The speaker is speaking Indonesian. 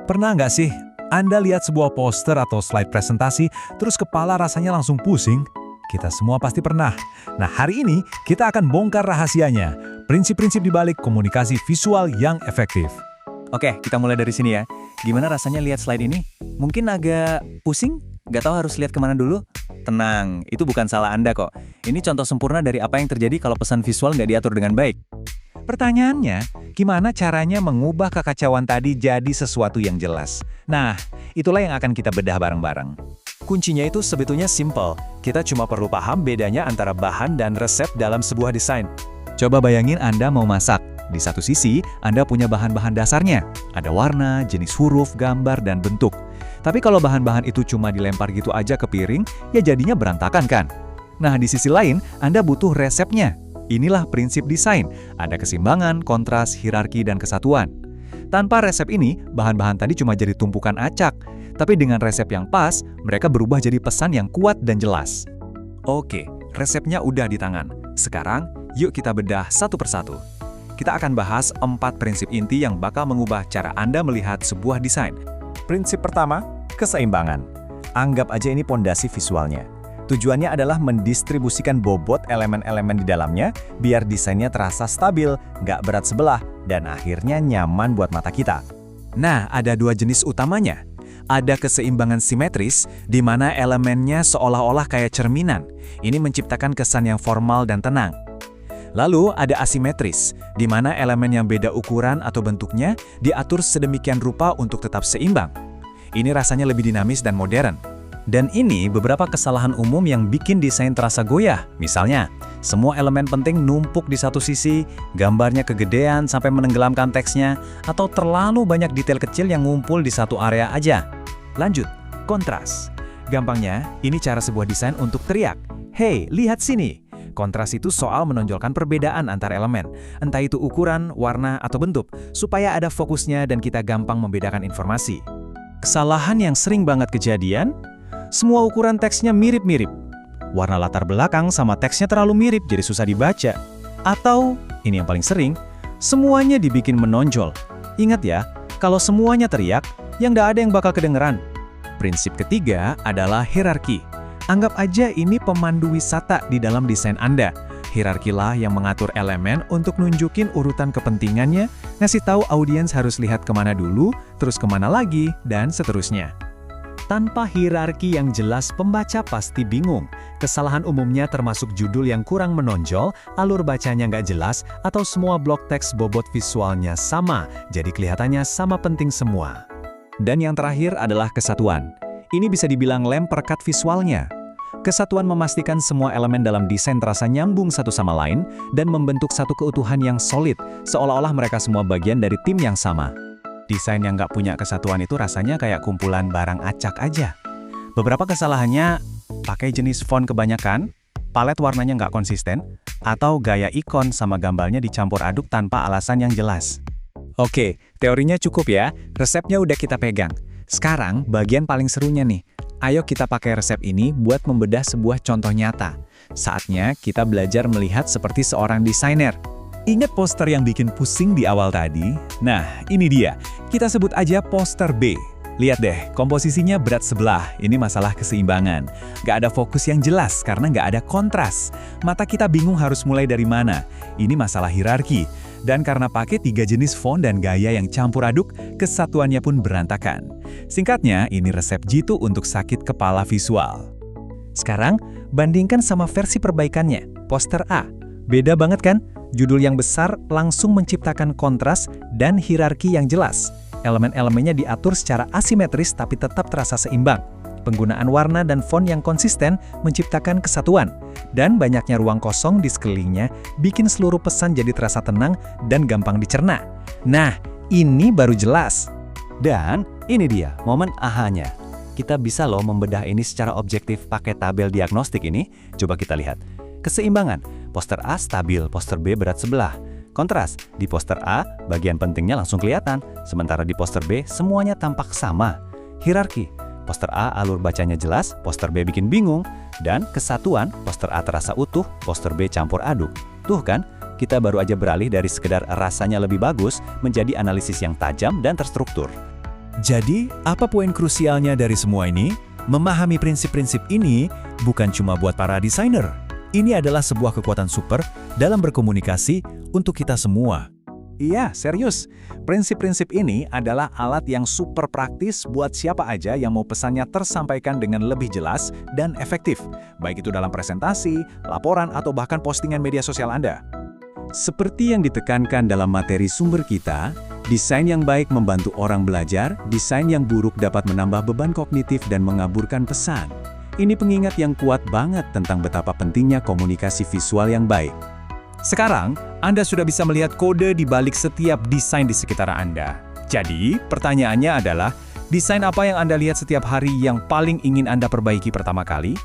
Pernah nggak sih Anda lihat sebuah poster atau slide presentasi, terus kepala rasanya langsung pusing? Kita semua pasti pernah. Nah, hari ini kita akan bongkar rahasianya, prinsip-prinsip di balik komunikasi visual yang efektif. Oke, kita mulai dari sini ya. Gimana rasanya lihat slide ini? Mungkin agak pusing? Gak tahu harus lihat kemana dulu? Tenang, itu bukan salah Anda kok. Ini contoh sempurna dari apa yang terjadi kalau pesan visual nggak diatur dengan baik. Pertanyaannya, gimana caranya mengubah kekacauan tadi jadi sesuatu yang jelas? Nah, itulah yang akan kita bedah bareng-bareng. Kuncinya itu sebetulnya simple. Kita cuma perlu paham bedanya antara bahan dan resep dalam sebuah desain. Coba bayangin Anda mau masak. Di satu sisi, Anda punya bahan-bahan dasarnya. Ada warna, jenis huruf, gambar, dan bentuk. Tapi kalau bahan-bahan itu cuma dilempar gitu aja ke piring, ya jadinya berantakan kan? Nah, di sisi lain, Anda butuh resepnya. Inilah prinsip desain. Ada keseimbangan, kontras, hierarki, dan kesatuan. Tanpa resep ini, bahan-bahan tadi cuma jadi tumpukan acak. Tapi dengan resep yang pas, mereka berubah jadi pesan yang kuat dan jelas. Oke, resepnya udah di tangan. Sekarang, yuk kita bedah satu persatu. Kita akan bahas 4 prinsip inti yang bakal mengubah cara Anda melihat sebuah desain. Prinsip pertama, keseimbangan. Anggap aja ini pondasi visualnya. Tujuannya adalah mendistribusikan bobot elemen-elemen di dalamnya, biar desainnya terasa stabil, nggak berat sebelah, dan akhirnya nyaman buat mata kita. Nah, ada 2 jenis utamanya. Ada keseimbangan simetris, di mana elemennya seolah-olah kayak cerminan. Ini menciptakan kesan yang formal dan tenang. Lalu ada asimetris, di mana elemen yang beda ukuran atau bentuknya diatur sedemikian rupa untuk tetap seimbang. Ini rasanya lebih dinamis dan modern. Dan ini beberapa kesalahan umum yang bikin desain terasa goyah. Misalnya, semua elemen penting numpuk di satu sisi, gambarnya kegedean sampai menenggelamkan teksnya, atau terlalu banyak detail kecil yang ngumpul di satu area aja. Lanjut, kontras. Gampangnya, ini cara sebuah desain untuk teriak, "Hey, lihat sini!" Kontras itu soal menonjolkan perbedaan antar elemen, entah itu ukuran, warna, atau bentuk, supaya ada fokusnya dan kita gampang membedakan informasi. Kesalahan yang sering banget kejadian, semua ukuran teksnya mirip-mirip. Warna latar belakang sama teksnya terlalu mirip, jadi susah dibaca. Atau, ini yang paling sering, semuanya dibikin menonjol. Ingat ya, kalau semuanya teriak, yang nggak ada yang bakal kedengeran. Prinsip ketiga adalah hierarki. Anggap aja ini pemandu wisata di dalam desain Anda. Hierarkilah yang mengatur elemen untuk nunjukin urutan kepentingannya, ngasih tahu audiens harus lihat kemana dulu, terus kemana lagi, dan seterusnya. Tanpa hierarki yang jelas, pembaca pasti bingung. Kesalahan umumnya termasuk judul yang kurang menonjol, alur bacanya nggak jelas, atau semua blok teks bobot visualnya sama, jadi kelihatannya sama penting semua. Dan yang terakhir adalah kesatuan. Ini bisa dibilang lem perekat visualnya. Kesatuan memastikan semua elemen dalam desain terasa nyambung satu sama lain dan membentuk satu keutuhan yang solid, seolah-olah mereka semua bagian dari tim yang sama. Desain yang nggak punya kesatuan itu rasanya kayak kumpulan barang acak aja. Beberapa kesalahannya, pakai jenis font kebanyakan, palet warnanya nggak konsisten, atau gaya ikon sama gambarnya dicampur aduk tanpa alasan yang jelas. Oke, teorinya cukup ya, resepnya udah kita pegang. Sekarang, bagian paling serunya nih. Ayo kita pakai resep ini buat membedah sebuah contoh nyata. Saatnya kita belajar melihat seperti seorang desainer. Ingat poster yang bikin pusing di awal tadi? Nah, ini dia. Kita sebut aja poster B. Lihat deh, komposisinya berat sebelah. Ini masalah keseimbangan. Gak ada fokus yang jelas karena gak ada kontras. Mata kita bingung harus mulai dari mana. Ini masalah hierarki. Dan karena pakai 3 jenis font dan gaya yang campur aduk, kesatuannya pun berantakan. Singkatnya, ini resep jitu untuk sakit kepala visual. Sekarang, bandingkan sama versi perbaikannya, poster A. Beda banget kan? Judul yang besar langsung menciptakan kontras dan hierarki yang jelas. Elemen-elemennya diatur secara asimetris tapi tetap terasa seimbang. Penggunaan warna dan font yang konsisten menciptakan kesatuan. Dan banyaknya ruang kosong di sekelilingnya bikin seluruh pesan jadi terasa tenang dan gampang dicerna. Nah, ini baru jelas. Dan ini dia momen ahanya. Kita bisa loh membedah ini secara objektif pakai tabel diagnostik ini. Coba kita lihat. Keseimbangan, poster A stabil, poster B berat sebelah. Kontras, di poster A bagian pentingnya langsung kelihatan, sementara di poster B semuanya tampak sama. Hierarki, poster A alur bacanya jelas, poster B bikin bingung. Dan kesatuan, poster A terasa utuh, poster B campur aduk. Tuh kan, kita baru aja beralih dari sekedar rasanya lebih bagus menjadi analisis yang tajam dan terstruktur. Jadi, apa poin krusialnya dari semua ini? Memahami prinsip-prinsip ini bukan cuma buat para desainer. Ini adalah sebuah kekuatan super dalam berkomunikasi untuk kita semua. Iya, serius. Prinsip-prinsip ini adalah alat yang super praktis buat siapa aja yang mau pesannya tersampaikan dengan lebih jelas dan efektif, baik itu dalam presentasi, laporan, atau bahkan postingan media sosial Anda. Seperti yang ditekankan dalam materi sumber kita, desain yang baik membantu orang belajar, desain yang buruk dapat menambah beban kognitif dan mengaburkan pesan. Ini pengingat yang kuat banget tentang betapa pentingnya komunikasi visual yang baik. Sekarang, Anda sudah bisa melihat kode di balik setiap desain di sekitar Anda. Jadi, pertanyaannya adalah, desain apa yang Anda lihat setiap hari yang paling ingin Anda perbaiki pertama kali?